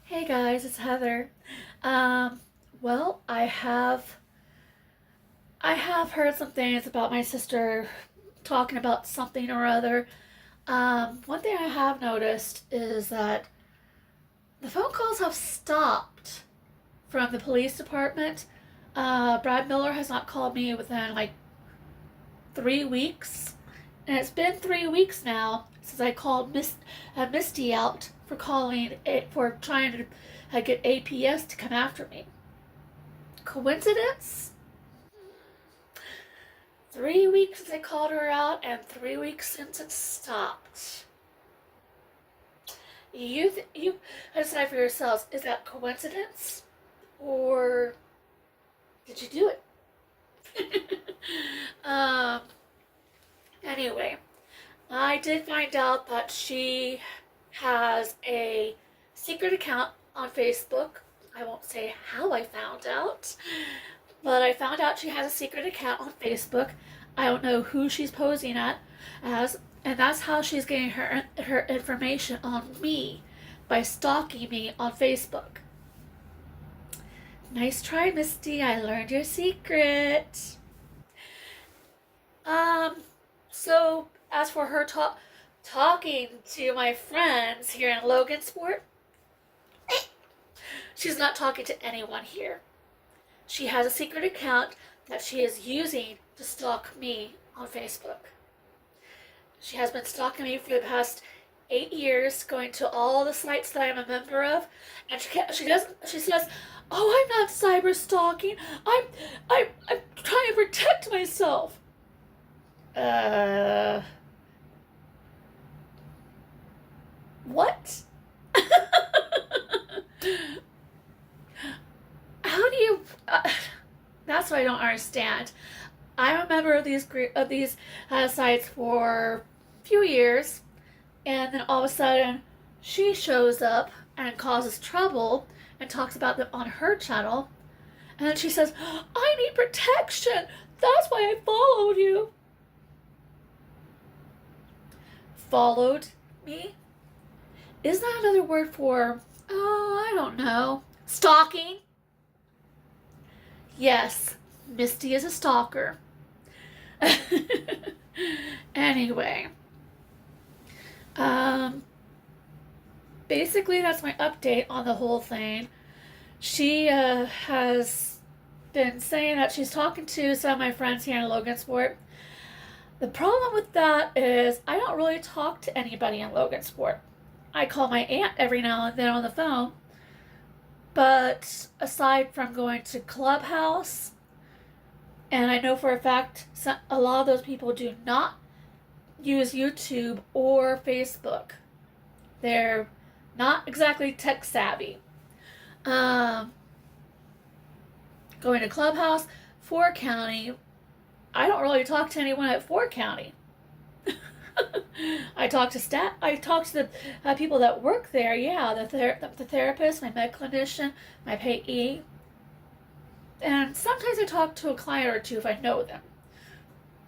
Hey guys, it's Heather. Um, well, I have heard some things about my sister talking about something or other. One thing I have noticed is that the phone calls have stopped from the police department. Brad Miller has not called me within like 3 weeks, and it's been 3 weeks now since I called Misty out for calling it for trying to get APS to come after me. Coincidence? 3 weeks since I called her out, and 3 weeks since it stopped. You decide for yourselves: is that coincidence, or did you do it? um. Anyway, I did find out that she has a secret account on Facebook. I won't say how I found out, but I found out she has a secret account on Facebook. I don't know who she's posing at as, and that's how she's getting her information on me, by stalking me on Facebook. Nice try, Misty. I learned your secret. Um, so as for her talking to my friends here in Logansport, she's not talking to anyone here. She has a secret account that she is using to stalk me on Facebook. She has been stalking me for the past 8 years, going to all the sites that I'm a member of, and she says, "Oh, I'm not cyber stalking. I'm trying to protect myself." Uh, what? How do you? That's what I don't understand. I'm a member of these sites for a few years, and then all of a sudden, she shows up and causes trouble and talks about them on her channel, and then she says, "I need protection. That's why I followed you." Followed me? Is that another word for? Oh, I don't know. Stalking? Yes, Misty is a stalker. Anyway, um, basically that's my update on the whole thing. She has been saying that she's talking to some of my friends here in Logansport. The problem with that is I don't really talk to anybody in Logansport. I call my aunt every now and then on the phone, but aside from going to Clubhouse, and I know for a fact a lot of those people do not use YouTube or Facebook. They're not exactly tech savvy. Um, Going to Clubhouse, Fort County, I don't really talk to anyone at Fort County. I talk to staff. I talk to the people that work there. Yeah, the therapist, my med clinician, my payee, and sometimes I talk to a client or two if I know them.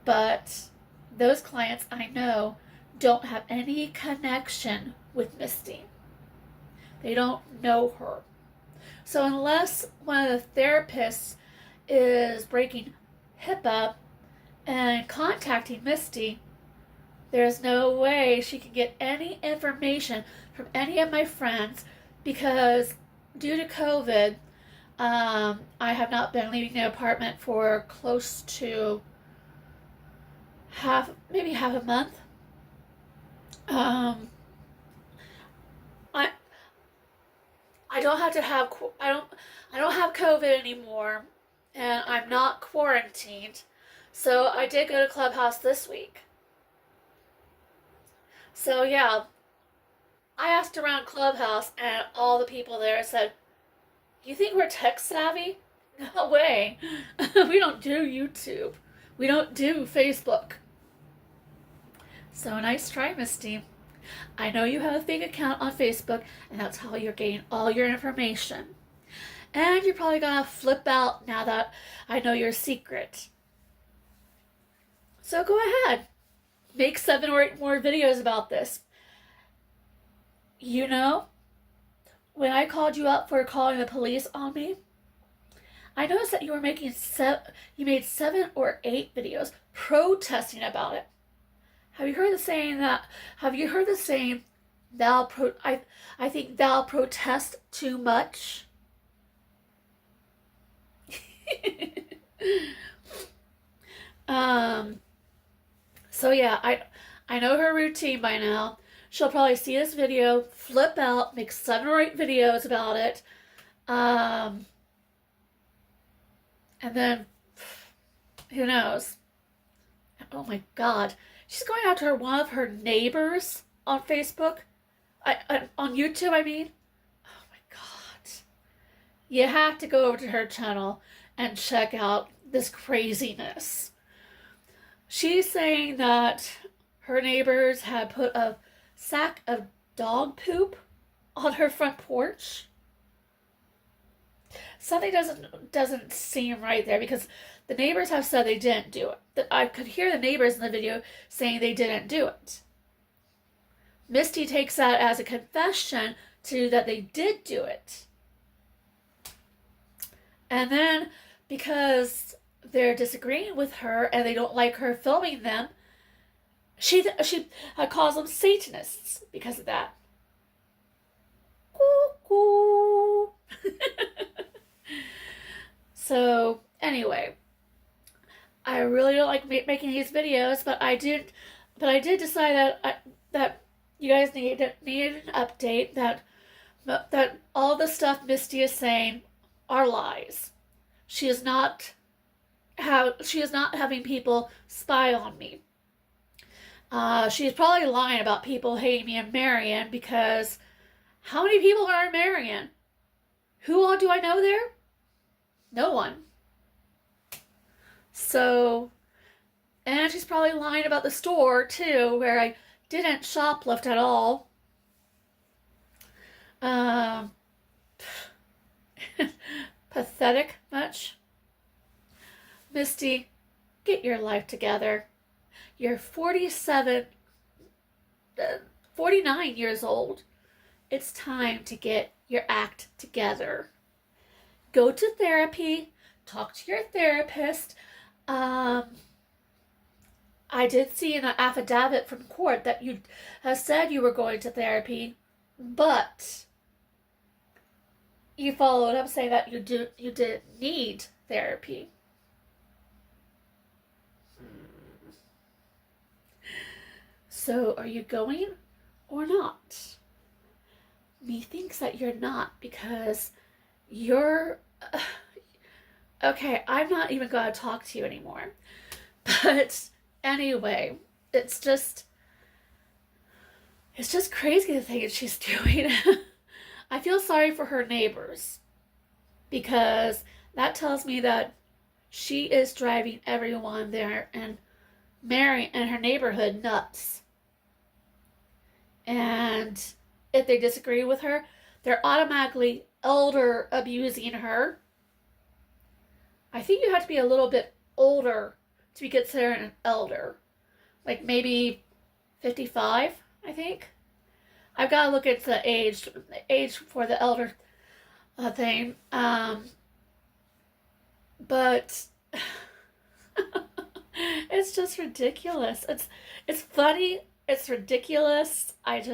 But those clients I know don't have any connection with Misty. They don't know her. So unless one of the therapists is breaking HIPAA and contacting Misty, there's no way she can get any information from any of my friends, because due to COVID, I have not been leaving the apartment for close to maybe half a month. Um, I I don't have to have I don't have COVID anymore, and I'm not quarantined. So I did go to Clubhouse this week. So yeah, I asked around Clubhouse, and all the people there said, "You think we're tech savvy? No way. We don't do YouTube. We don't do Facebook." So nice try, Misty. I know you have a fake account on Facebook, and that's how you're getting all your information. And you're probably gonna flip out now that I know your secret. So go ahead. Make 7 or 8 more videos about this. You know, when I called you up for calling the police on me, I noticed that you were you made 7 or 8 videos protesting about it. Have you heard the saying that? Have you heard the saying, I think thou protest too much. um. So yeah, I know her routine by now. She'll probably see this video, flip out, make 7 or 8 videos about it, and then who knows? Oh my God, she's going after one of her neighbors on Facebook, on YouTube. I mean, oh my God, you have to go over to her channel and check out this craziness. She's saying that her neighbors had put a sack of dog poop on her front porch. Something doesn't seem right there, because the neighbors have said they didn't do it. That I could hear the neighbors in the video saying they didn't do it. Misty takes that as a confession to that they did do it. And then, because they're disagreeing with her and they don't like her filming them, she calls them Satanists because of that. Cuckoo. So anyway, I really don't like making these videos, but I did decide that you guys need an update, that all the stuff Misty is saying are lies. She is not having people spy on me. She's probably lying about people hating me in Marion, because how many people are in Marion? Who all do I know there? No one. So, and she's probably lying about the store too, where I didn't shoplift at all. Pathetic much? Misty, get your life together. You're 49 years old. It's time to get your act together. Go to therapy. Talk to your therapist. I did see in an affidavit from court that you said you were going to therapy, but you followed up saying that you didn't need therapy. So, are you going or not? Methinks that you're not, because you're... okay, I'm not even going to talk to you anymore. But anyway, it's just crazy the things she's doing. I feel sorry for her neighbors, because that tells me that she is driving everyone there and Mary and her neighborhood nuts. And if they disagree with her, they're automatically elder abusing her. I think you have to be a little bit older to be considered an elder. Like maybe 55, I think. I've got to look into the age for the elder thing. But it's just ridiculous. It's funny. It's ridiculous. Like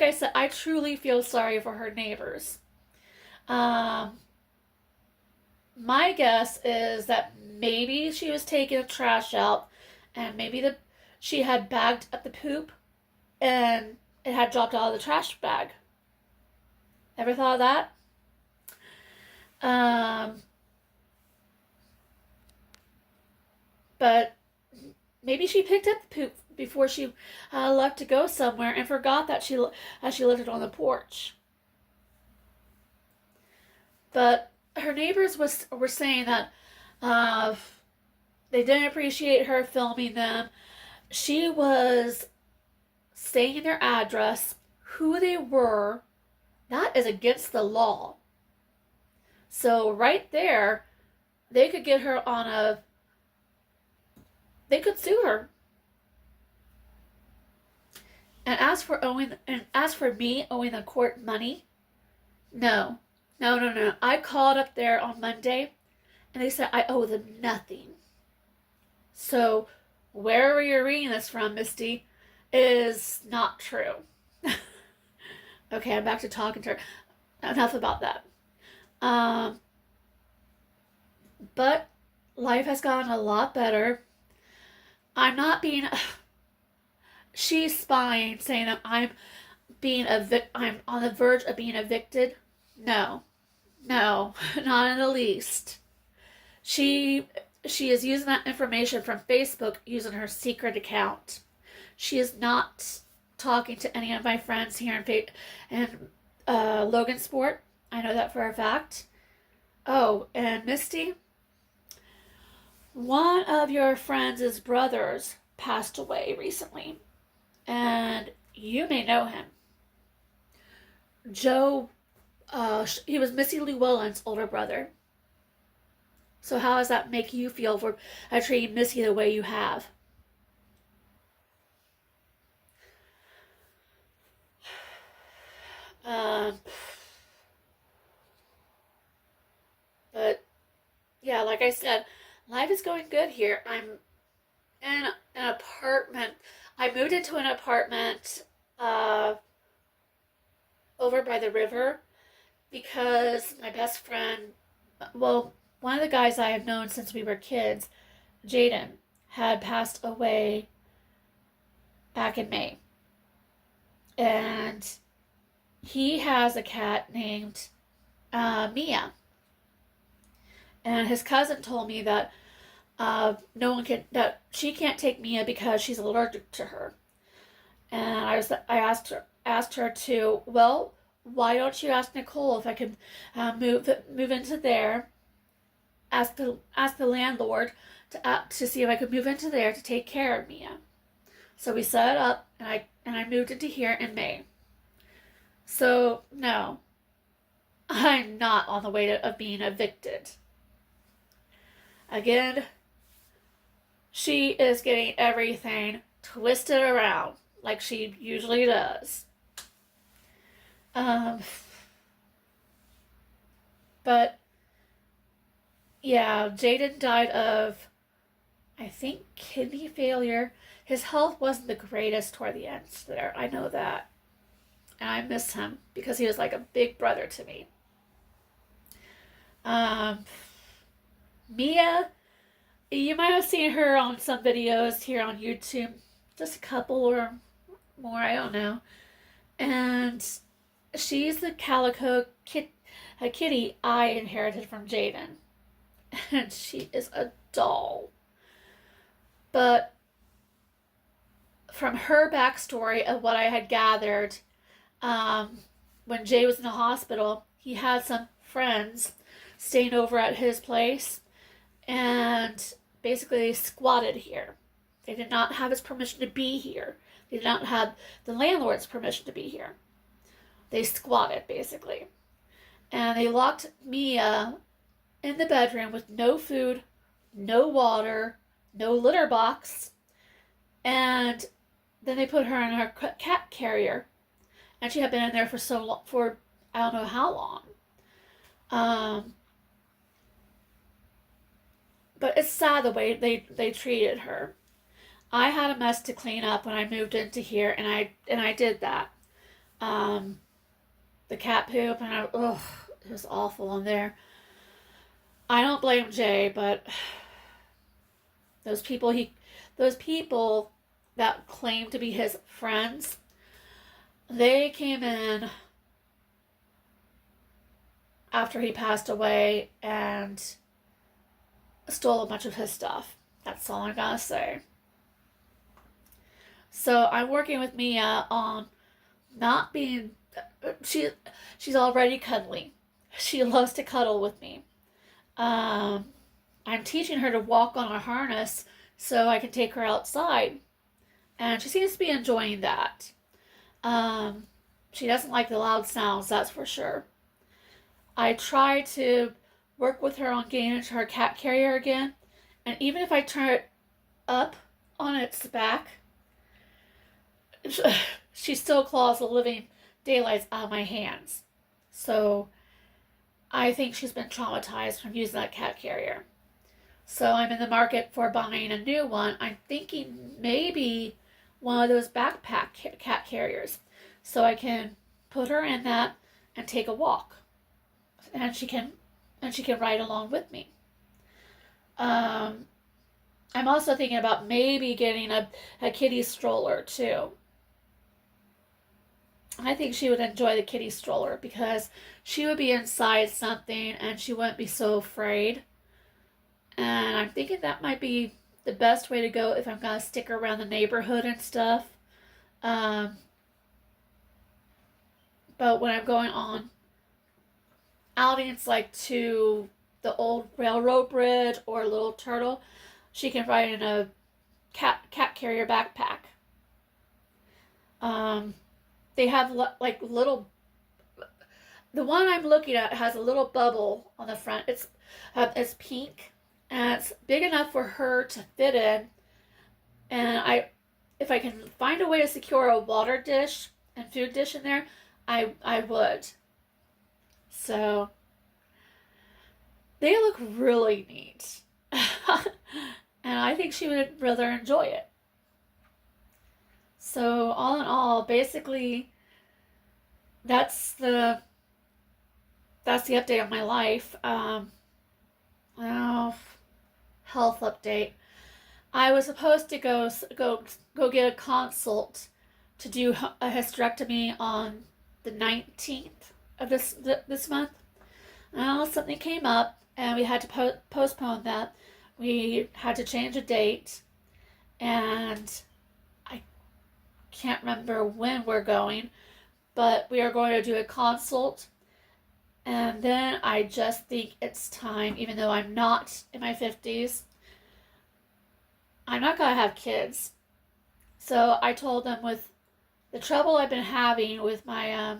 I said, I truly feel sorry for her neighbors. My guess is that maybe she was taking the trash out, and maybe she had bagged up the poop and it had dropped out of the trash bag. Ever thought of that? But maybe she picked up the poop before she left to go somewhere and forgot that she left it on the porch. But her neighbors were saying that they didn't appreciate her filming them. She was saying their address, who they were. That is against the law. So right there, they could get her on they could sue her. As for me owing the court money, no. No, no, no. I called up there on Monday and they said I owe them nothing. So wherever you're reading this from, Misty, is not true. Okay, I'm back to talking to her. Enough about that. Um, but life has gotten a lot better. I'm not being. She's spying, saying that I'm on the verge of being evicted. No, no, not in the least. She she is using that information from Facebook using her secret account. She is not talking to any of my friends here in Logansport. I know that for a fact. Oh, and Misty, one of your friends' brothers passed away recently, and you may know him. Joe, he was Missy Llewellyn's older brother. So how does that make you feel for treating Missy the way you have? Um, but yeah, like I said, life is going good here. I'm in an apartment. I moved into an apartment uh, over by the river because my best friend, well, one of the guys I have known since we were kids, Jaden, had passed away back in May. And he has a cat named Mia. And his cousin told me that no one can, that she can't take Mia because she's allergic to her. And I asked her to, well, why don't you ask Nicole if I could move into there? Ask the landlord to see if I could move into there to take care of Mia. So we set it up, and I moved into here in May. So no, I'm not on the way of being evicted. Again, she is getting everything twisted around like she usually does. Um, but yeah, Jaden died of, I think, kidney failure. His health wasn't the greatest toward the end there. I know that. And I miss him because he was like a big brother to me. Um, Mia, you might have seen her on some videos here on YouTube. Just a couple or more, I don't know. And she's the calico kitty I inherited from Jaden. And she is a doll. But from her backstory of what I had gathered, when Jay was in the hospital, he had some friends staying over at his place, and basically they squatted here. They did not have his permission to be here. They did not have the landlord's permission to be here. They squatted, basically. And they locked Mia in the bedroom with no food, no water, no litter box, and then they put her in her cat carrier, and she had been in there for so long, for I don't know how long. Um, but it's sad the way they treated her. I had a mess to clean up when I moved into here, and I did that. Um, the cat poop, and it was awful in there. I don't blame Jay, but those people those people that claim to be his friends, they came in after he passed away and stole a bunch of his stuff. That's all I gotta say. So I'm working with Mia on not being. She she's already cuddly. She loves to cuddle with me. Um, I'm teaching her to walk on a harness so I can take her outside, and she seems to be enjoying that. Um, she doesn't like the loud sounds, that's for sure. I try to work with her on getting into her cat carrier again, and even if I turn it up on its back, she still claws the living daylights out of my hands. So I think she's been traumatized from using that cat carrier. So I'm in the market for buying a new one. I'm thinking maybe one of those backpack cat carriers, so I can put her in that and take a walk, and she can ride along with me. Um, I'm also thinking about maybe getting a kitty stroller too. I think she would enjoy the kitty stroller because she would be inside something and she wouldn't be so afraid. And I'm thinking that might be the best way to go if I'm gonna stick around the neighborhood and stuff. Um, but when I'm going on outings like to the old railroad bridge or Little Turtle, she can ride in a cat carrier backpack. Um, they have like little. The one I'm looking at has a little bubble on the front. It's pink and it's big enough for her to fit in. And if I can find a way to secure a water dish and food dish in there, I would. So they look really neat. And I think she would rather enjoy it. So all in all, basically that's the update on my life. Oh, health update. I was supposed to go get a consult to do a hysterectomy on the 19th of this month. Well, something came up and we had to postpone that. We had to change a date, and I can't remember when we're going, but we are going to do a consult. And then I just think it's time, even though I'm not in my 50s, I'm not going to have kids. So I told them, with the trouble I've been having with my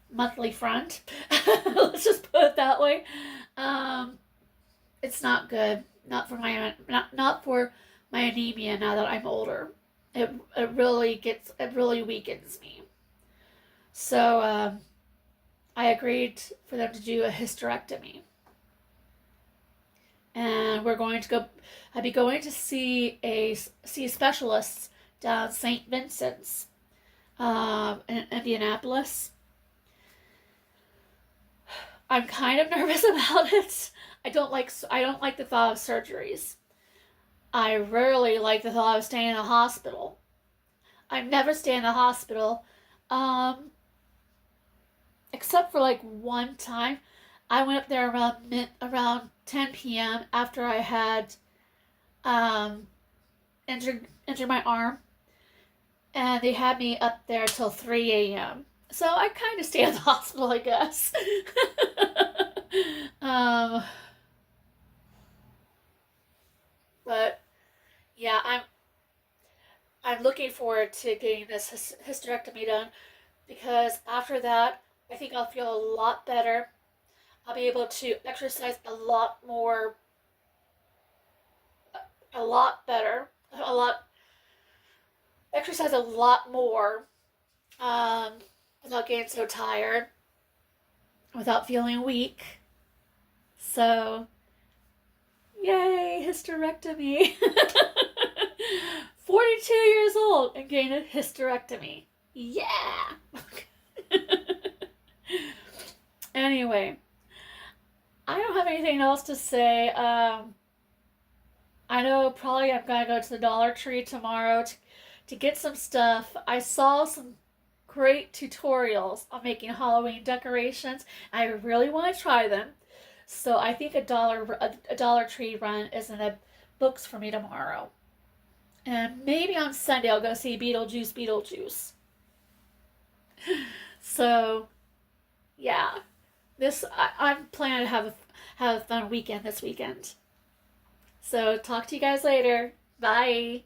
monthly friend, let's just put it that way, it's not good. Not for my anemia now that I'm older. It really weakens me. So I agreed for them to do a hysterectomy. And I'll be going to see specialists down St. Vincent's in Indianapolis. I'm kind of nervous about it. I don't like the thought of surgeries. I rarely like the thought of staying in a hospital. I never stay in the hospital, except for like one time. I went up there around 10 p.m. after I had injured my arm, and they had me up there till 3 a.m. So I kind of stay in the hospital, I guess. um, but yeah, I'm looking forward to getting this hysterectomy done, because after that, I think I'll feel a lot better. I'll be able to exercise a lot more, a lot better, exercise a lot more, um, without getting so tired, without feeling weak. So, yay, hysterectomy. 42 years old and getting a hysterectomy. Yeah. Anyway, I don't have anything else to say. I know probably I'm gonna go to the Dollar Tree tomorrow to get some stuff. I saw some great tutorials on making Halloween decorations. I really want to try them. So I think a Dollar Tree run is in the books for me tomorrow. And maybe on Sunday I'll go see Beetlejuice. So yeah, I'm planning to have a fun weekend this weekend. So talk to you guys later. Bye.